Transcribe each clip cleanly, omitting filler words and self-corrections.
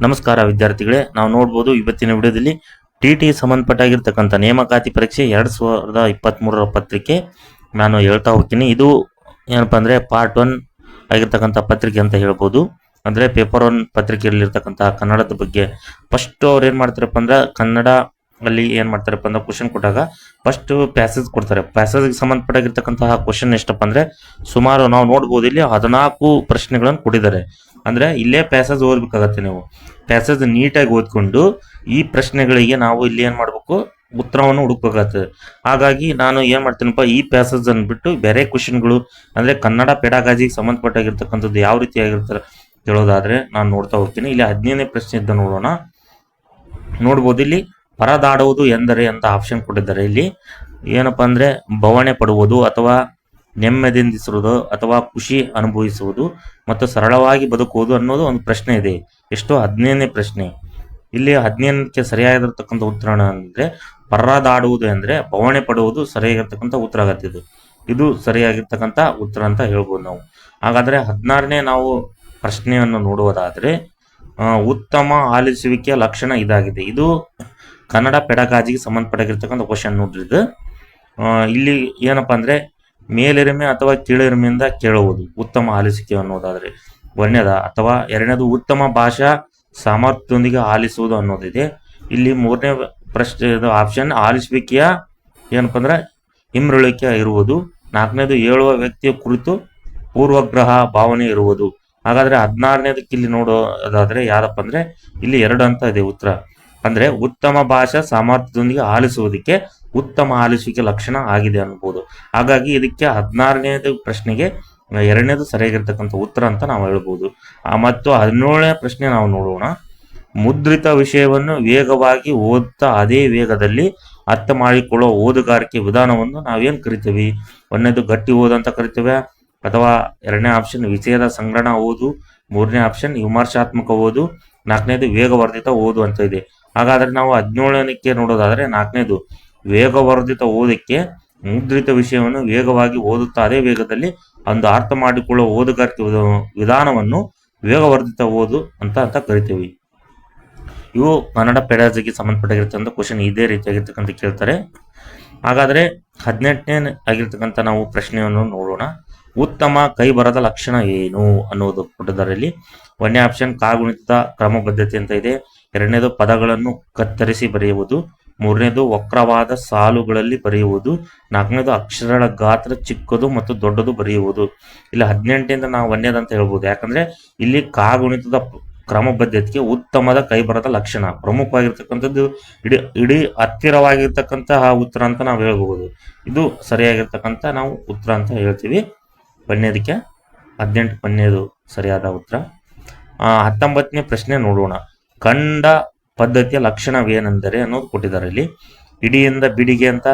ನಮಸ್ಕಾರ ವಿದ್ಯಾರ್ಥಿಗಳೇ, ನಾವು ನೋಡ್ಬೋದು ಇವತ್ತಿನ ವಿಡಿಯೋದಲ್ಲಿ ಟಿ ಸಂಬಂಧಪಟ್ಟಾಗಿರ್ತಕ್ಕಂಥ ನೇಮಕಾತಿ ಪರೀಕ್ಷೆ 2023 ಪತ್ರಿಕೆ ನಾನು ಹೇಳ್ತಾ ಹೋಗ್ತೀನಿ. ಇದು ಏನಪ್ಪ ಅಂದರೆ ಪಾರ್ಟ್ 1 ಆಗಿರ್ತಕ್ಕಂಥ ಪತ್ರಿಕೆ ಅಂತ ಹೇಳ್ಬೋದು. ಅಂದರೆ ಪೇಪರ್ 1 ಪತ್ರಿಕೆಯಲ್ಲಿರ್ತಕ್ಕಂಥ ಕನ್ನಡದ ಬಗ್ಗೆ ಫಸ್ಟ್ ಅವ್ರು ಏನು ಮಾಡ್ತಾರಪ್ಪ ಅಂದ್ರೆ ಕನ್ನಡ ಅಲ್ಲಿ ಏನು ಮಾಡ್ತಾರಪ್ಪ ಅಂದ್ರೆ ಕ್ವಶನ್ ಕೊಟ್ಟಾಗ ಫಸ್ಟ್ ಪ್ಯಾಸೇಜ್ ಕೊಡ್ತಾರೆ. ಪ್ಯಾಸೇಜ್ಗೆ ಸಂಬಂಧಪಟ್ಟಾಗಿರ್ತಕ್ಕಂತಹ ಕ್ವಶನ್ ಎಷ್ಟಪ್ಪ ಅಂದರೆ ಸುಮಾರು ನಾವು ನೋಡ್ಬೋದು ಇಲ್ಲಿ 14 ಪ್ರಶ್ನೆಗಳನ್ನು ಕೊಟ್ಟಿದ್ದಾರೆ. ಅಂದರೆ ಇಲ್ಲೇ ಪ್ಯಾಸೇಜ್ ಓದಬೇಕಾಗತ್ತೆ. ನೀವು ಪ್ಯಾಸೇಜ್ ನೀಟಾಗಿ ಓದ್ಕೊಂಡು ಈ ಪ್ರಶ್ನೆಗಳಿಗೆ ನಾವು ಇಲ್ಲಿ ಏನು ಮಾಡಬೇಕು, ಉತ್ತರವನ್ನು ಹುಡುಕ್ಬೇಕಾಗ್ತದೆ. ಹಾಗಾಗಿ ನಾನು ಏನು ಮಾಡ್ತೀನಪ್ಪ, ಈ ಪ್ಯಾಸೇಜ್ ಬಿಟ್ಟು ಬೇರೆ ಕ್ವಶನ್ಗಳು ಅಂದರೆ ಕನ್ನಡ ಪೆಡಗಾಜಿಗೆ ಸಂಬಂಧಪಟ್ಟಾಗಿರ್ತಕ್ಕಂಥದ್ದು ಯಾವ ರೀತಿ ಆಗಿರ್ತಾರೆ ಹೇಳೋದಾದ್ರೆ ನಾನು ನೋಡ್ತಾ ಹೋಗ್ತೀನಿ. ಇಲ್ಲಿ 15ನೇ ಪ್ರಶ್ನೆ ಇದ್ದ ನೋಡೋಣ. ನೋಡ್ಬೋದು ಇಲ್ಲಿ ಪರದಾಡುವುದು ಎಂದರೆ ಅಂತ ಆಪ್ಷನ್ ಕೊಟ್ಟಿದ್ದಾರೆ. ಇಲ್ಲಿ ಏನಪ್ಪ ಅಂದರೆ ಬವಣೆ ಪಡುವುದು ಅಥವಾ ನೆಮ್ಮದಿಯಿಂದಿಸುವುದು ಅಥವಾ ಖುಷಿ ಅನುಭವಿಸುವುದು ಮತ್ತು ಸರಳವಾಗಿ ಬದುಕುವುದು ಅನ್ನೋದು ಒಂದು ಪ್ರಶ್ನೆ ಇದೆ. ಎಷ್ಟು 15ನೇ ಪ್ರಶ್ನೆ. ಇಲ್ಲಿ 15ಕ್ಕೆ ಸರಿಯಾಗಿರ್ತಕ್ಕಂಥ ಉತ್ತರ ಅಂದರೆ ಪರದಾಡುವುದು ಅಂದರೆ ಬವಣೆ ಪಡುವುದು ಸರಿಯಾಗಿರ್ತಕ್ಕಂಥ ಉತ್ತರ ಆಗತ್ತೆ. ಇದು ಸರಿಯಾಗಿರ್ತಕ್ಕಂಥ ಉತ್ತರ ಅಂತ ಹೇಳ್ಬೋದು ನಾವು. ಹಾಗಾದರೆ 16ನೇ ನಾವು ಪ್ರಶ್ನೆಯನ್ನು ನೋಡುವುದಾದರೆ ಉತ್ತಮ ಆಲಿಸುವಿಕೆಯ ಲಕ್ಷಣ ಇದಾಗಿದೆ. ಇದು ಕನ್ನಡ ಪೆಡಗಾಜಿಗೆ ಸಂಬಂಧಪಟ್ಟಿರ್ತಕ್ಕಂಥ ಕ್ವಶನ್ ನೋಡ್ರಿ. ಇಲ್ಲಿ ಏನಪ್ಪ ಅಂದರೆ ಮೇಲೆರಿಮೆ ಅಥವಾ ಕೀಳೆರಿಮೆಯಿಂದ ಕೇಳುವುದು ಉತ್ತಮ ಆಲಿಸುವಿಕೆ ಅನ್ನೋದಾದರೆ ಒಂದನೇದ, ಅಥವಾ ಎರಡನೇದು ಉತ್ತಮ ಭಾಷಾ ಸಾಮರ್ಥ್ಯದೊಂದಿಗೆ ಆಲಿಸುವುದು ಅನ್ನೋದಿದೆ. ಇಲ್ಲಿ 3ನೇ ಪ್ರಶ್ನೆ ಆಪ್ಷನ್ ಆಲಿಸುವಿಕೆಯ ಏನಪ್ಪ ಅಂದ್ರೆ ಹಿಮ್ಮೆಳುವಿಕೆ ಇರುವುದು. 4ನೇದು ಹೇಳುವ ವ್ಯಕ್ತಿಯ ಕುರಿತು ಪೂರ್ವಗ್ರಹ ಭಾವನೆ ಇರುವುದು. ಹಾಗಾದ್ರೆ 16ನೇದಕ್ಕೆ ಇಲ್ಲಿ ನೋಡೋದಾದ್ರೆ ಯಾರಪ್ಪ ಅಂದ್ರೆ ಇಲ್ಲಿ 2 ಅಂತ ಇದೆ ಉತ್ತರ. ಅಂದ್ರೆ ಉತ್ತಮ ಭಾಷಾ ಸಾಮರ್ಥ್ಯದೊಂದಿಗೆ ಆಲಿಸುವುದಕ್ಕೆ ಉತ್ತಮ ಆಲಿಸುವಿಕೆ ಲಕ್ಷಣ ಆಗಿದೆ ಅನ್ಬೋದು. ಹಾಗಾಗಿ ಇದಕ್ಕೆ 16ನೇದು ಪ್ರಶ್ನೆಗೆ 2ನೇದು ಸರಿಯಾಗಿರ್ತಕ್ಕಂಥ ಉತ್ತರ ಅಂತ ನಾವು ಹೇಳ್ಬೋದು. ಮತ್ತು 17ನೇ ಪ್ರಶ್ನೆ ನಾವು ನೋಡೋಣ. ಮುದ್ರಿತ ವಿಷಯವನ್ನು ವೇಗವಾಗಿ ಓದುತ್ತಾ ಅದೇ ವೇಗದಲ್ಲಿ ಅರ್ಥ ಮಾಡಿಕೊಳ್ಳುವ ಓದುಗಾರಿಕೆ ವಿಧಾನವನ್ನು ನಾವೇನು ಕರಿತೀವಿ? ಒಂದನೇದು ಗಟ್ಟಿ ಓದು ಅಂತ ಕರಿತೇವೆ, ಅಥವಾ 2ನೇ ಆಪ್ಷನ್ ವಿಷಯದ ಸಂಗ್ರಹಣ ಓದು, 3ನೇ ಆಪ್ಷನ್ ವಿಮರ್ಶಾತ್ಮಕ ಓದು, 4ನೇದು ವೇಗವರ್ಧಿತ ಓದು ಅಂತ ಇದೆ. ಹಾಗಾದ್ರೆ ನಾವು 17ನೇದಕ್ಕೆ ನೋಡೋದಾದ್ರೆ 4ನೇದು ವೇಗವರ್ಧಿತ ಓದಕ್ಕೆ ಮುದ್ರಿತ ವಿಷಯವನ್ನು ವೇಗವಾಗಿ ಓದುತ್ತಾ ಅದೇ ವೇಗದಲ್ಲಿ ಒಂದು ಅರ್ಥ ಮಾಡಿಕೊಳ್ಳುವ ಓದುಗಾರಿಕೆ ವಿಧಾನವನ್ನು ವೇಗವರ್ಧಿತ ಓದು ಅಂತ ಕರಿತೀವಿ. ಇವು ಕನ್ನಡ ಪೆಡಗಾಜಿಗೆ ಸಂಬಂಧಪಟ್ಟಿರ್ತಕ್ಕಂಥ ಕ್ವಶನ್ ಇದೇ ರೀತಿಯಾಗಿರ್ತಕ್ಕಂಥ ಕೇಳ್ತಾರೆ. ಹಾಗಾದ್ರೆ 18ನೇ ಆಗಿರ್ತಕ್ಕಂಥ ನಾವು ಪ್ರಶ್ನೆಯನ್ನು ನೋಡೋಣ. ಉತ್ತಮ ಕೈ ಬರದ ಲಕ್ಷಣ ಏನು ಅನ್ನೋದು ಕೊಟ್ಟಿದ್ದಾರೆ. 1ನೇ ಆಪ್ಷನ್ ಕಾಗುಣಿತದ ಕ್ರಮಬದ್ಧತೆ ಅಂತ ಇದೆ. 2ನೇದು ಪದಗಳನ್ನು ಕತ್ತರಿಸಿ ಬರೆಯುವುದು. 3ನೇದು ವಕ್ರವಾದ ಸಾಲುಗಳಲ್ಲಿ ಬರೆಯುವುದು. 4ನೇದು ಅಕ್ಷರಗಳ ಗಾತ್ರ ಚಿಕ್ಕದು ಮತ್ತು ದೊಡ್ಡದು ಬರೆಯುವುದು. ಇಲ್ಲಿ 18ರಿಂದ ನಾವು 1ನೇದಂತ ಹೇಳ್ಬೋದು. ಯಾಕಂದ್ರೆ ಇಲ್ಲಿ ಕಾಗುಣಿತದ ಕ್ರಮಬದ್ಧತೆಗೆ ಉತ್ತಮದ ಕೈಬರದ ಲಕ್ಷಣ ಪ್ರಮುಖವಾಗಿರ್ತಕ್ಕಂಥದ್ದು ಇಡೀ ಹತ್ತಿರವಾಗಿರ್ತಕ್ಕಂತಹ ಉತ್ತರ ಅಂತ ನಾವು ಹೇಳ್ಬಹುದು. ಇದು ಸರಿಯಾಗಿರ್ತಕ್ಕಂಥ ನಾವು ಉತ್ತರ ಅಂತ ಹೇಳ್ತೀವಿ. 1ನೇದಕ್ಕೆ 18ನೇದು ಸರಿಯಾದ ಉತ್ತರ. 19ನೇ ಪ್ರಶ್ನೆ ನೋಡೋಣ. ಖಂಡ ಪದ್ಧತಿಯ ಲಕ್ಷಣವೇನೆಂದರೆ ಅನ್ನೋದು ಕೊಟ್ಟಿದ್ದಾರೆ. ಇಲ್ಲಿ ಇಡಿಯಿಂದ ಬಿಡಿಗೆ ಅಂತ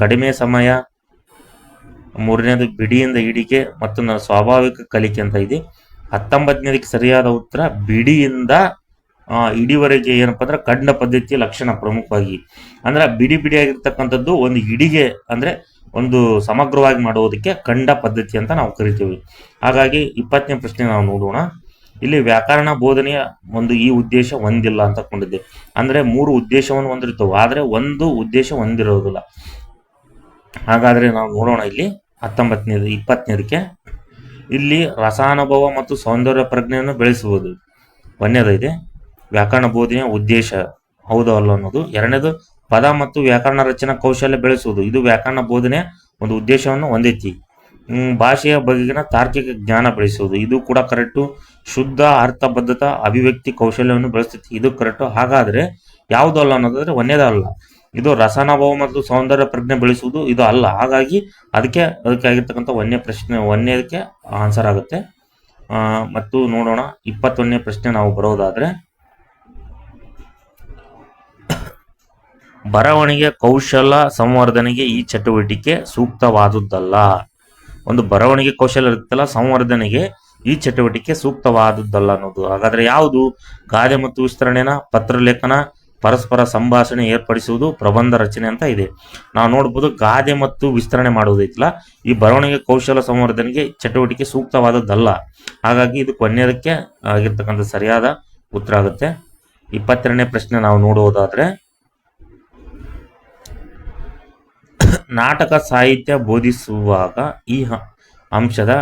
ಕಡಿಮೆ ಸಮಯ, 3ನೇದು ಬಿಡಿಯಿಂದ ಇಡಿಗೆ ಮತ್ತು ಸ್ವಾಭಾವಿಕ ಕಲಿಕೆ ಅಂತ ಇದೆ. 19ನೇದಕ್ಕೆ ಸರಿಯಾದ ಉತ್ತರ ಬಿಡಿಯಿಂದ ಇಡಿವರೆಗೆ ಏನಪ್ಪ ಅಂದ್ರೆ ಖಂಡ ಪದ್ಧತಿಯ ಲಕ್ಷಣ ಪ್ರಮುಖವಾಗಿ ಅಂದ್ರೆ ಬಿಡಿ ಬಿಡಿಯಾಗಿರ್ತಕ್ಕಂಥದ್ದು ಒಂದು ಇಡಿಗೆ ಅಂದ್ರೆ ಒಂದು ಸಮಗ್ರವಾಗಿ ಮಾಡುವುದಕ್ಕೆ ಖಂಡ ಪದ್ಧತಿ ಅಂತ ನಾವು ಕರಿತೀವಿ. ಹಾಗಾಗಿ 20ನೇ ಪ್ರಶ್ನೆ ನಾವು ನೋಡೋಣ. ಇಲ್ಲಿ ವ್ಯಾಕರಣ ಬೋಧನೆಯ ಈ ಉದ್ದೇಶ ಹೊಂದಿಲ್ಲ ಅಂತ ಕೊಂಡಿದ್ದೆ. ಅಂದ್ರೆ 3 ಉದ್ದೇಶವನ್ನು ಹೊಂದಿರ್ತವೆ, ಆದ್ರೆ ಒಂದು ಉದ್ದೇಶ ಹೊಂದಿರೋದಿಲ್ಲ. ಹಾಗಾದ್ರೆ ನಾವು ನೋಡೋಣ ಇಲ್ಲಿ 20ನೇದಕ್ಕೆ ಇಲ್ಲಿ ರಸಾನುಭವ ಮತ್ತು ಸೌಂದರ್ಯ ಪ್ರಜ್ಞೆಯನ್ನು ಬೆಳೆಸುವುದು 1ನೇದು ಇದೆ. ವ್ಯಾಕರಣ ಬೋಧನೆಯ ಉದ್ದೇಶ ಹೌದು ಅಲ್ಲ ಅನ್ನೋದು. 2ನೇದು ಪದ ಮತ್ತು ವ್ಯಾಕರಣ ರಚನಾ ಕೌಶಲ್ಯ ಬೆಳೆಸುವುದು. ಇದು ವ್ಯಾಕರಣ ಬೋಧನೆಯ ಒಂದು ಉದ್ದೇಶವನ್ನು ಹೊಂದೈತಿ. ಭಾಷೆಯ ಬಗೆಗಿನ ತಾರ್ಕಿಕ ಜ್ಞಾನ ಬೆಳೆಸುವುದು, ಇದು ಕೂಡ ಕರೆಕ್ಟು. ಶುದ್ಧ ಅರ್ಥಬದ್ಧತ ಅಭಿವ್ಯಕ್ತಿ ಕೌಶಲ್ಯವನ್ನು ಬೆಳೆಸ್ತೈತಿ, ಇದು ಕರೆಕ್ಟು. ಹಾಗಾದ್ರೆ ಯಾವುದು ಅಲ್ಲ ಅನ್ನೋದಾದ್ರೆ 1ನೇದಲ್ಲ. ಇದು ರಸಾನುಭವ ಮತ್ತು ಸೌಂದರ್ಯ ಪ್ರಜ್ಞೆ ಬೆಳೆಸುವುದು, ಇದು ಅಲ್ಲ. ಹಾಗಾಗಿ ಅದಕ್ಕೆ ಆಗಿರ್ತಕ್ಕಂಥ 1ನೇ ಪ್ರಶ್ನೆ 1ನೇದಕ್ಕೆ ಆನ್ಸರ್ ಆಗುತ್ತೆ. ಮತ್ತು ನೋಡೋಣ 21ನೇ ಪ್ರಶ್ನೆ ನಾವು ಬರೋದಾದ್ರೆ ಬರವಣಿಗೆ ಕೌಶಲ ಸಂವರ್ಧನೆಗೆ ಈ ಚಟುವಟಿಕೆ ಸೂಕ್ತವಾದುದಲ್ಲ. ಒಂದು ಬರವಣಿಗೆ ಕೌಶಲ್ಯ ಇರುತ್ತಲ್ಲ, ಸಂವರ್ಧನೆಗೆ ಈ ಚಟುವಟಿಕೆ ಸೂಕ್ತವಾದುದಲ್ಲ ಅನ್ನೋದು. ಹಾಗಾದ್ರೆ ಯಾವುದು? ಗಾದೆ ಮತ್ತು ವಿಸ್ತರಣೆನ, ಪತ್ರಲೇಖನ, ಪರಸ್ಪರ ಸಂಭಾಷಣೆ ಏರ್ಪಡಿಸುವುದು, ಪ್ರಬಂಧ ರಚನೆ ಅಂತ ಇದೆ. ನಾವು ನೋಡ್ಬೋದು ಗಾದೆ ಮತ್ತು ವಿಸ್ತರಣೆ ಮಾಡುವುದೈತಿಲ್ಲ, ಈ ಬರವಣಿಗೆ ಕೌಶಲ ಸಂವರ್ಧನೆಗೆ ಚಟುವಟಿಕೆ ಸೂಕ್ತವಾದದ್ದಲ್ಲ. ಹಾಗಾಗಿ ಇದು ಕೊನೆಯದಕ್ಕೆ ಆಗಿರ್ತಕ್ಕಂಥ ಸರಿಯಾದ ಉತ್ತರ ಆಗುತ್ತೆ. 22ನೇ ಪ್ರಶ್ನೆ ನಾವು ನೋಡುವುದಾದ್ರೆ, ನಾಟಕ ಸಾಹಿತ್ಯ ಬೋಧಿಸುವಾಗ ಈ ಅಂಶದ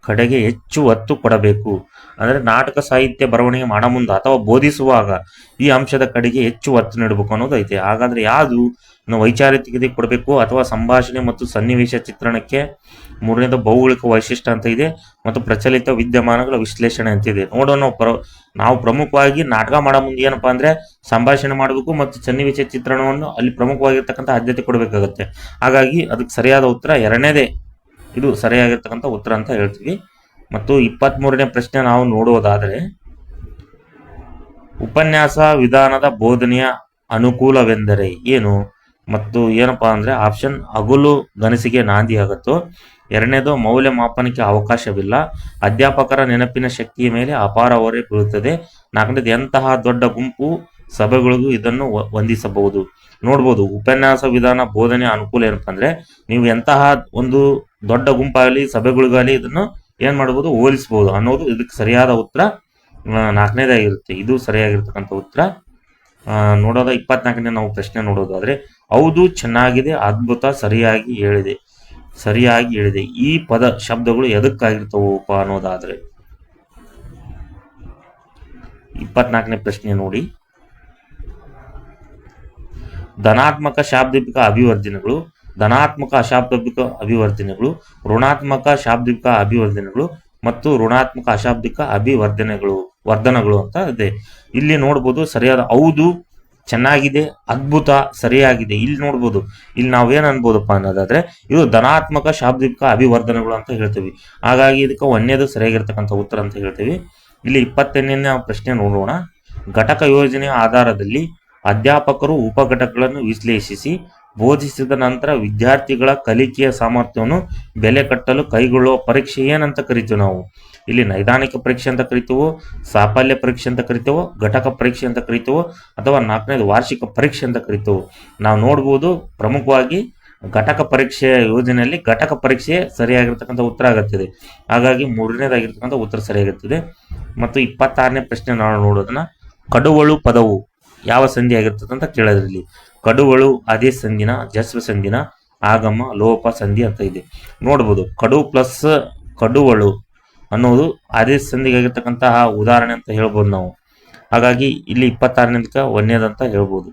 ಕಡೆಗೆ ಹೆಚ್ಚು ಒತ್ತು ಕೊಡಬೇಕು. ಅಂದರೆ ನಾಟಕ ಸಾಹಿತ್ಯ ಬರವಣಿಗೆ ಮಾಡೋ ಮುಂದೆ ಅಥವಾ ಬೋಧಿಸುವಾಗ ಈ ಅಂಶದ ಕಡೆಗೆ ಹೆಚ್ಚು ಒತ್ತು ನೀಡಬೇಕು ಅನ್ನೋದು ಐತೆ. ಹಾಗಾದ್ರೆ ಯಾವುದು ವೈಚಾರಿಕತೆ ಕೊಡಬೇಕು ಅಥವಾ ಸಂಭಾಷಣೆ ಮತ್ತು ಸನ್ನಿವೇಶ ಚಿತ್ರಣಕ್ಕೆ. ಮೂರನೇದು ಭೌಗೋಳಿಕ ವೈಶಿಷ್ಟ್ಯ ಅಂತ ಇದೆ ಮತ್ತು ಪ್ರಚಲಿತ ವಿದ್ಯಮಾನಗಳ ವಿಶ್ಲೇಷಣೆ ಅಂತಿದೆ. ನೋಡೋಣ, ನಾವು ಪ್ರಮುಖವಾಗಿ ನಾಟಕ ಮಾಡೋ ಮುಂದೆ ಏನಪ್ಪಾ ಅಂದ್ರೆ ಸಂಭಾಷಣೆ ಮಾಡಬೇಕು ಮತ್ತು ಸನ್ನಿವೇಶ ಚಿತ್ರಣವನ್ನು ಅಲ್ಲಿ ಪ್ರಮುಖವಾಗಿರ್ತಕ್ಕಂಥ ಆದ್ಯತೆ ಕೊಡಬೇಕಾಗತ್ತೆ. ಹಾಗಾಗಿ ಅದಕ್ಕೆ ಸರಿಯಾದ ಉತ್ತರ ಎರಡನೇದೇ, ಇದು ಸರಿಯಾಗಿರ್ತಕ್ಕಂಥ ಉತ್ತರ ಅಂತ ಹೇಳ್ತೀವಿ. ಮತ್ತು 23ನೇ ಪ್ರಶ್ನೆ ನಾವು ನೋಡುವುದಾದರೆ, ಉಪನ್ಯಾಸ ವಿಧಾನದ ಬೋಧನೆಯ ಅನುಕೂಲವೆಂದರೆ ಏನು? ಮತ್ತು ಏನಪ್ಪಾ ಅಂದ್ರೆ ಆಪ್ಷನ್ ಹಗಲು ಗನಸಿಗೆ ನಾಂದಿ ಆಗುತ್ತೋ, ಎರಡನೇದು ಮೌಲ್ಯಮಾಪನಕ್ಕೆ ಅವಕಾಶವಿಲ್ಲ, ಅಧ್ಯಾಪಕರ ನೆನಪಿನ ಶಕ್ತಿಯ ಮೇಲೆ ಅಪಾರ ಹೊರೆ ಬೀಳುತ್ತದೆ, ನಾಲ್ಕನೇದು ಎಂತಹ ದೊಡ್ಡ ಗುಂಪು ಸಭೆಗಳಿಗೂ ಇದನ್ನು ಹೊಂದಿಸಬಹುದು. ನೋಡ್ಬೋದು, ಉಪನ್ಯಾಸ ವಿಧಾನ ಬೋಧನೆ ಅನುಕೂಲ ಏನಪ್ಪಾ ಅಂದ್ರೆ ನೀವು ಎಂತಹ ಒಂದು ದೊಡ್ಡ ಗುಂಪಾಗಲಿ ಸಭೆಗಳಿಗಾಗಲಿ ಇದನ್ನು ಏನ್ ಮಾಡ್ಬೋದು, ಹೋಲಿಸಬಹುದು ಅನ್ನೋದು ಇದಕ್ಕೆ ಸರಿಯಾದ ಉತ್ತರ ನಾಲ್ಕನೇದಾಗಿರುತ್ತೆ. ಇದು ಸರಿಯಾಗಿರ್ತಕ್ಕಂಥ ಉತ್ತರ. ನೋಡೋದ 24ನೇ ನಾವು ಪ್ರಶ್ನೆ ನೋಡೋದಾದ್ರೆ, ಹೌದು, ಚೆನ್ನಾಗಿದೆ, ಅದ್ಭುತ, ಸರಿಯಾಗಿ ಹೇಳಿದೆ ಈ ಪದ ಶಬ್ದಗಳು ಎದಕ್ಕಾಗಿರ್ತವಪ್ಪ ಅನ್ನೋದಾದ್ರೆ 24ನೇ ಪ್ರಶ್ನೆ ನೋಡಿ, ಧನಾತ್ಮಕ ಶಾಬ್ದಿಕ ಅಭಿವರ್ಧನೆಗಳು, ಧನಾತ್ಮಕ ಅಶಾಬ್ದಿಕ ಅಭಿವರ್ಧನೆಗಳು, ಋಣಾತ್ಮಕ ಶಾಬ್ದಿಕ ಅಭಿವರ್ಧನೆಗಳು ಮತ್ತು ಋಣಾತ್ಮಕ ಅಶಾಬ್ದಿಕ ವರ್ಧನಗಳು ಅಂತ ಇದೆ. ಇಲ್ಲಿ ನೋಡ್ಬೋದು ಸರಿಯಾದ ಹೌದು, ಚೆನ್ನಾಗಿದೆ, ಅದ್ಭುತ, ಸರಿಯಾಗಿದೆ. ಇಲ್ಲಿ ನೋಡ್ಬೋದು, ಇಲ್ಲಿ ನಾವೇನ್ ಅನ್ಬೋದಪ್ಪ ಅನ್ನೋದಾದ್ರೆ ಇದು ಧನಾತ್ಮಕ ಶಾಬ್ದಿಕ ಅಭಿವರ್ಧನೆಗಳು ಅಂತ ಹೇಳ್ತೀವಿ. ಹಾಗಾಗಿ ಇದಕ್ಕೆ ಒಂದೇದು ಸರಿಯಾಗಿರ್ತಕ್ಕಂಥ ಉತ್ತರ ಅಂತ ಹೇಳ್ತೀವಿ. ಇಲ್ಲಿ 28ನೇ ಪ್ರಶ್ನೆ ನೋಡೋಣ. ಘಟಕ ಯೋಜನೆಯ ಆಧಾರದಲ್ಲಿ ಅಧ್ಯಾಪಕರು ಉಪಘಟಕಗಳನ್ನು ವಿಶ್ಲೇಷಿಸಿ ಬೋಧಿಸಿದ ನಂತರ ವಿದ್ಯಾರ್ಥಿಗಳ ಕಲಿಕೆಯ ಸಾಮರ್ಥ್ಯವನ್ನು ಬೆಲೆ ಕಟ್ಟಲು ಕೈಗೊಳ್ಳುವ ಪರೀಕ್ಷೆ ಏನಂತ ಕರಿತೀವಿ ನಾವು? ಇಲ್ಲಿ ನೈದಾನಿಕ ಪರೀಕ್ಷೆ ಅಂತ ಕರಿತೀವೋ, ಸಾಫಲ್ಯ ಪರೀಕ್ಷೆ ಅಂತ ಕರಿತೀವೋ, ಘಟಕ ಪರೀಕ್ಷೆ ಅಂತ ಕರಿತೀವೋ, ಅಥವಾ 4ನೇದು ವಾರ್ಷಿಕ ಪರೀಕ್ಷೆ ಅಂತ ಕರಿತೀವೋ? ನಾವು ನೋಡ್ಬೋದು, ಪ್ರಮುಖವಾಗಿ ಘಟಕ ಪರೀಕ್ಷೆಯ ಯೋಜನೆಯಲ್ಲಿ ಘಟಕ ಪರೀಕ್ಷೆ ಸರಿಯಾಗಿರ್ತಕ್ಕಂಥ ಉತ್ತರ ಆಗುತ್ತದೆ. ಹಾಗಾಗಿ 3ನೇದಾಗಿರ್ತಕ್ಕಂಥ ಉತ್ತರ ಸರಿಯಾಗಿರ್ತದೆ. ಮತ್ತು 26ನೇ ಪ್ರಶ್ನೆ ನಾವು ನೋಡೋದನ್ನ, ಕಡುವಳು ಪದವು ಯಾವ ಸಂಧಿ ಆಗಿರ್ತದೆ ಅಂತ ಕೇಳೋದ್ರಲ್ಲಿ ಕಡುವಳು ಅದೇ ಸಂಧಿನ, ಜಸ್ವ ಸಂಧಿನ, ಆಗಮ, ಲೋಪ ಸಂಧಿ ಅಂತ ಇದೆ. ನೋಡ್ಬೋದು, ಕಡು ಪ್ಲಸ್ ಕಡುವಳು ಅನ್ನೋದು ಅದೇ ಸಂಧಿಗಾಗಿರ್ತಕ್ಕಂತಹ ಉದಾಹರಣೆ ಅಂತ ಹೇಳ್ಬೋದು ನಾವು. ಹಾಗಾಗಿ ಇಲ್ಲಿ 26ನೇದಕ್ಕೆ ಒಂದೇದಂತ ಹೇಳ್ಬೋದು.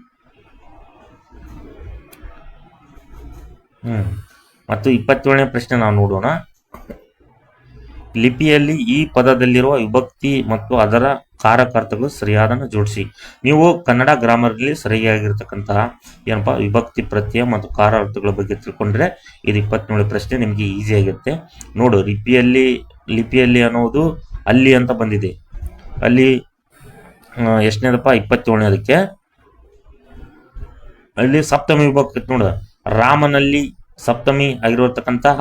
ಮತ್ತು 27ನೇ ಪ್ರಶ್ನೆ ನಾವು ನೋಡೋಣ. ಲಿಪಿಯಲ್ಲಿ ಈ ಪದದಲ್ಲಿರುವ ವಿಭಕ್ತಿ ಮತ್ತು ಅದರ ಕಾರಕಾರ್ಥಗಳು ಸರಿಯಾದನ್ನು ಜೋಡಿಸಿ. ನೀವು ಕನ್ನಡ ಗ್ರಾಮರ್ನಲ್ಲಿ ಸರಿಯಾಗಿರ್ತಕ್ಕಂತಹ ಏನಪ್ಪಾ ವಿಭಕ್ತಿ, ಪ್ರತ್ಯಯ ಮತ್ತು ಕಾರಾರ್ಥಗಳ ಬಗ್ಗೆ ತಿಳ್ಕೊಂಡ್ರೆ ಇದು 27ನೇ ಪ್ರಶ್ನೆ ನಿಮಗೆ ಈಸಿ ಆಗುತ್ತೆ. ನೋಡು, ಲಿಪಿಯಲ್ಲಿ ಅನ್ನೋದು ಅಲ್ಲಿ ಅಂತ ಬಂದಿದೆ. ಅಲ್ಲಿ ಎಷ್ಟನೇದಪ್ಪ? 27ನೇದಕ್ಕೆ ಅಲ್ಲಿ ಸಪ್ತಮಿ ವಿಭಕ್ತಿ ನೋಡ. ರಾಮನಲ್ಲಿ ಸಪ್ತಮಿ ಆಗಿರತಕ್ಕಂತಹ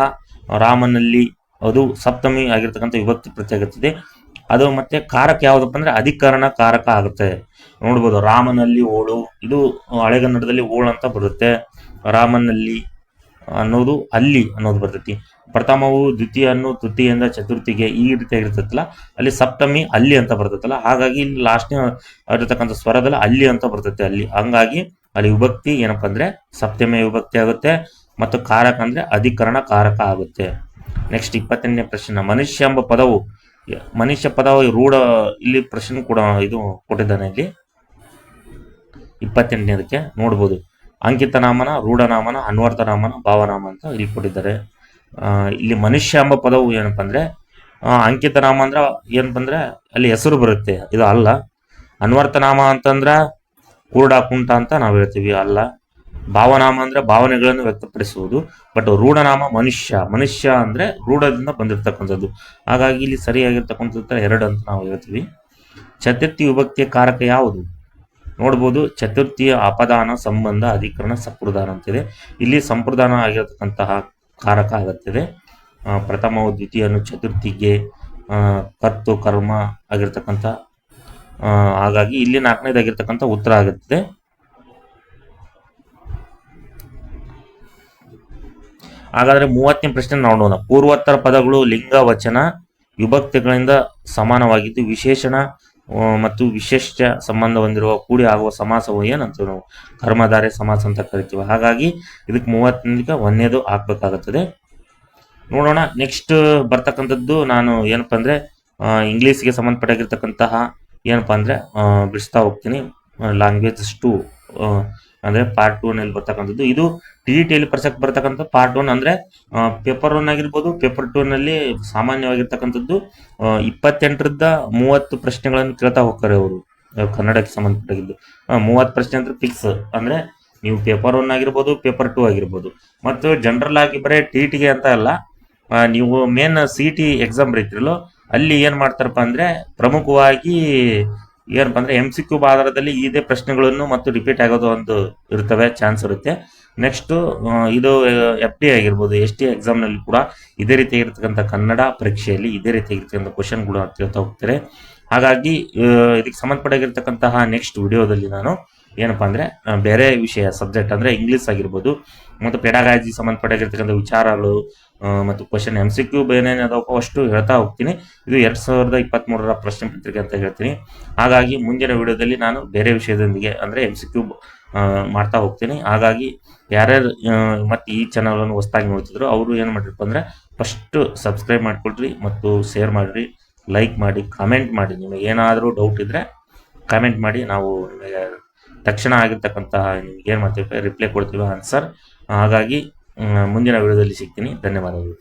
ರಾಮನಲ್ಲಿ ಅದು ಸಪ್ತಮಿ ಆಗಿರ್ತಕ್ಕಂಥ ವಿಭಕ್ತಿ ಪ್ರತ್ಯಯ ಆಗುತ್ತದೆ. ಅದು ಮತ್ತೆ ಕಾರಕ ಯಾವ್ದಪ್ಪ ಅಂದ್ರೆ ಅಧಿಕರಣ ಕಾರಕ ಆಗುತ್ತೆ. ನೋಡ್ಬೋದು, ರಾಮನಲ್ಲಿ ಓಳು, ಇದು ಹಳೆಗನ್ನಡದಲ್ಲಿ ಓಳು ಅಂತ ಬರುತ್ತೆ. ರಾಮನಲ್ಲಿ ಅನ್ನೋದು ಅಲ್ಲಿ ಅನ್ನೋದು ಬರ್ತೈತಿ. ಪ್ರಥಮವು ದ್ವಿತೀಯ ಅನ್ನು ತೃತೀಯಿಂದ ಚತುರ್ಥಿಗೆ ಈ ರೀತಿಯಾಗಿರ್ತೈತಲ್ಲ, ಅಲ್ಲಿ ಸಪ್ತಮಿ ಅಲ್ಲಿ ಅಂತ ಬರ್ತೈತಲ್ಲ, ಹಾಗಾಗಿ ಇಲ್ಲಿ ಲಾಸ್ಟ್ನೇ ಆಗಿರ್ತಕ್ಕಂಥ ಸ್ವರದಲ್ಲಿ ಅಲ್ಲಿ ಅಂತ ಬರ್ತೈತೆ ಅಲ್ಲಿ. ಹಂಗಾಗಿ ಅಲ್ಲಿ ವಿಭಕ್ತಿ ಏನಪ್ಪಾ ಅಂದ್ರೆ ಸಪ್ತಮಿ ವಿಭಕ್ತಿ ಆಗುತ್ತೆ ಮತ್ತು ಕಾರಕ ಅಂದ್ರೆ ಅಧಿಕರಣ ಕಾರಕ ಆಗುತ್ತೆ. ನೆಕ್ಸ್ಟ್ 28ನೇ ಪ್ರಶ್ನೆ, ಮನುಷ್ಯ ಎಂಬ ಪದವು ರೂಢ, ಇಲ್ಲಿ ಪ್ರಶ್ನೆ ಕೂಡ ಇದು ಕೊಟ್ಟಿದ್ದಾನೆ. ಇಲ್ಲಿ 28ನೇದಕ್ಕೆ ನೋಡ್ಬೋದು, ಅಂಕಿತ ನಾಮನ, ರೂಢನಾಮನ, ಅನ್ವರ್ಥ ನಾಮನ, ಭಾವನಾಮ ಅಂತ ಇಲ್ಲಿ ಕೊಟ್ಟಿದ್ದಾರೆ. ಇಲ್ಲಿ ಮನುಷ್ಯ ಎಂಬ ಪದವು ಏನಪ್ಪ ಅಂದ್ರೆ ಅಂಕಿತ ನಾಮ ಅಂದ್ರ ಏನಪ್ಪ ಅಂದ್ರೆ ಅಲ್ಲಿ ಹೆಸರು ಬರುತ್ತೆ, ಇದು ಅಲ್ಲ. ಅನ್ವರ್ಥ ನಾಮ ಅಂತಂದ್ರ ಕುರುಡ ಕುಂಟ ಅಂತ ನಾವು ಹೇಳ್ತೀವಿ, ಅಲ್ಲ. ಭಾವನಾಮ ಅಂದ್ರೆ ಭಾವನೆಗಳನ್ನು ವ್ಯಕ್ತಪಡಿಸುವುದು. ಬಟ್ ರೂಢನಾಮ ಮನುಷ್ಯ ಅಂದ್ರೆ ರೂಢದಿಂದ ಬಂದಿರತಕ್ಕಂಥದ್ದು. ಹಾಗಾಗಿ ಇಲ್ಲಿ ಸರಿಯಾಗಿರ್ತಕ್ಕಂಥ 2 ಅಂತ ನಾವು ಹೇಳ್ತೀವಿ. ಚತುರ್ಥಿ ವಿಭಕ್ತಿಯ ಕಾರಕ ಯಾವುದು? ನೋಡ್ಬೋದು, ಚತುರ್ಥಿಯ ಅಪದಾನ, ಸಂಬಂಧ, ಅಧಿಕರಣ, ಸಂಪ್ರದಾನ ಅಂತಿದೆ. ಇಲ್ಲಿ ಸಂಪ್ರದಾನ ಆಗಿರತಕ್ಕಂತಹ ಕಾರಕ ಆಗುತ್ತದೆ. ಪ್ರಥಮವು ದ್ವಿತೀಯನು ಚತುರ್ಥಿಗೆ, ಕರ್ತು ಕರ್ಮ ಆಗಿರ್ತಕ್ಕಂಥ, ಹಾಗಾಗಿ ಇಲ್ಲಿ 4ನೇದಾಗಿರ್ತಕ್ಕಂಥ ಉತ್ತರ ಆಗುತ್ತದೆ. ಹಾಗಾದ್ರೆ 30ನೇ ಪ್ರಶ್ನೆ ನೋಡೋಣ. ಪೂರ್ವೋತ್ತರ ಪದಗಳು ಲಿಂಗ, ವಚನ, ವಿಭಕ್ತಿಗಳಿಂದ ಸಮಾನವಾಗಿದ್ದು ವಿಶೇಷಣ ಮತ್ತು ವಿಶೇಷ ಸಂಬಂಧ ಹೊಂದಿರುವ ಕೂಡಿ ಆಗುವ ಸಮಾಸವು ಏನಂತೀವಿ ನಾವು ಕರ್ಮಧಾರೆ ಸಮಾಸ ಅಂತ ಕರಿತೀವಿ. ಹಾಗಾಗಿ ಇದಕ್ಕೆ 30 ಒಂದೇದು ಹಾಕ್ಬೇಕಾಗುತ್ತದೆ. ನೋಡೋಣ ನೆಕ್ಸ್ಟ್ ಬರ್ತಕ್ಕಂಥದ್ದು ನಾನು ಏನಪ್ಪ ಅಂದರೆ ಇಂಗ್ಲೀಷ್ಗೆ ಸಂಬಂಧಪಟ್ಟಾಗಿರ್ತಕ್ಕಂತಹ ಏನಪ್ಪ ಅಂದರೆ ಬಿಡಿಸ್ತಾ ಹೋಗ್ತೀನಿ. ಲ್ಯಾಂಗ್ವೇಜಸ್ 2 ಅಂದರೆ ಪಾರ್ಟ್ 2 ನಲ್ಲಿ ಬರ್ತಕ್ಕಂಥದ್ದು. ಇದು TETಯಲ್ಲಿ ಪರ್ಸೆಕ್ಟ್ ಬರ್ತಕ್ಕಂಥ ಪಾರ್ಟ್ 1 ಅಂದರೆ ಪೇಪರ್ 1 ಆಗಿರ್ಬೋದು. ಪೇಪರ್ 2 ನಲ್ಲಿ ಸಾಮಾನ್ಯವಾಗಿರ್ತಕ್ಕಂಥದ್ದು 28ರಿಂದ 30 ಪ್ರಶ್ನೆಗಳನ್ನು ಕೇಳ್ತಾ ಹೋಗ್ತಾರೆ ಅವರು ಕನ್ನಡಕ್ಕೆ ಸಂಬಂಧಪಟ್ಟಿದ್ದು. 30 ಪ್ರಶ್ನೆ ಅಂದ್ರೆ ಫಿಕ್ಸ್. ಅಂದ್ರೆ ನೀವು ಪೇಪರ್ 1 ಆಗಿರ್ಬೋದು, ಪೇಪರ್ 2 ಆಗಿರ್ಬೋದು. ಮತ್ತು ಜನರಲ್ ಆಗಿ ಬರೀ TETಗೆ ಅಂತ ಅಲ್ಲ, ನೀವು ಮೇನ್ CET ಎಕ್ಸಾಮ್ ಬರೀತಿರಲ್ಲ, ಅಲ್ಲಿ ಏನ್ ಮಾಡ್ತಾರಪ್ಪ ಅಂದ್ರೆ ಪ್ರಮುಖವಾಗಿ ಏನಪ್ಪ ಅಂದ್ರೆ MCQ ಆಧಾರದಲ್ಲಿ ಇದೇ ಪ್ರಶ್ನೆಗಳನ್ನು ಮತ್ತು ರಿಪೀಟ್ ಆಗೋದು ಒಂದು ಇರ್ತವೆ, ಚಾನ್ಸ್ ಇರುತ್ತೆ. ನೆಕ್ಸ್ಟ್ ಇದು FD ಆಗಿರ್ಬೋದು, ST ಎಕ್ಸಾಮ್ ನಲ್ಲಿ ಕೂಡ ಇದೇ ರೀತಿಯಾಗಿರ್ತಕ್ಕಂಥ ಕನ್ನಡ ಪರೀಕ್ಷೆಯಲ್ಲಿ ಇದೇ ರೀತಿಯಾಗಿರ್ತಕ್ಕಂಥ ಕ್ವಶನ್ಗಳು ಕೇಳ್ತಾ ಹೋಗ್ತಾರೆ. ಹಾಗಾಗಿ ಇದಕ್ಕೆ ಸಂಬಂಧಪಟ್ಟಾಗಿರ್ತಕ್ಕಂತಹ ನೆಕ್ಸ್ಟ್ ವಿಡಿಯೋದಲ್ಲಿ ನಾನು ಏನಪ್ಪಾ ಅಂದ್ರೆ ಬೇರೆ ವಿಷಯ ಸಬ್ಜೆಕ್ಟ್ ಅಂದ್ರೆ ಇಂಗ್ಲಿಷ್ ಆಗಿರ್ಬೋದು ಮತ್ತು ಪೆಡಗಾಜಿ ಸಂಬಂಧಪಟ್ಟಾಗಿರ್ತಕ್ಕಂಥ ವಿಚಾರಗಳು ಮತ್ತು ಕ್ವಶನ್ MCQ ಏನೇನು ಅದಾವೋ ಅಷ್ಟು ಹೇಳ್ತಾ ಹೋಗ್ತೀನಿ. ಇದು 2023ರ ಪ್ರಶ್ನೆ ಪತ್ರಿಕೆ ಅಂತ ಹೇಳ್ತೀನಿ. ಹಾಗಾಗಿ ಮುಂದಿನ ವಿಡಿಯೋದಲ್ಲಿ ನಾನು ಬೇರೆ ವಿಷಯದೊಂದಿಗೆ ಅಂದ್ರೆ MCQ ಮಾಡ್ತಾ ಹೋಗ್ತೀನಿ. ಹಾಗಾಗಿ ಯಾರ್ಯಾರು ಮತ್ತೆ ಈ ಚಾನಲ್ ಅನ್ನು ಹೊಸದಾಗಿ ನೋಡ್ತಿದ್ರು ಅವರು ಏನು ಮಾಡಿರಪ್ಪ ಅಂದ್ರೆ ಫಸ್ಟ್ ಸಬ್ಸ್ಕ್ರೈಬ್ ಮಾಡ್ಕೊಳ್ರಿ ಮತ್ತು ಶೇರ್ ಮಾಡ್ರಿ, ಲೈಕ್ ಮಾಡಿ, ಕಮೆಂಟ್ ಮಾಡಿ. ನಿಮಗೆ ಏನಾದರೂ ಡೌಟ್ ಇದ್ರೆ ಕಮೆಂಟ್ ಮಾಡಿ, ನಾವು ನಿಮಗೆ ತಕ್ಷಣ ಆಗಿರ್ತಕ್ಕಂತಹ ನಿಮ್ಗೆ ಏನು ಮಾಡ್ತೀವಿ ರಿಪ್ಲೈ ಕೊಡ್ತೀವಿ, ಆನ್ಸರ್. ಹಾಗಾಗಿ ಮುಂದಿನ ವಿಡಿಯೋದಲ್ಲಿ ಸಿಗ್ತೀನಿ. ಧನ್ಯವಾದಗಳು.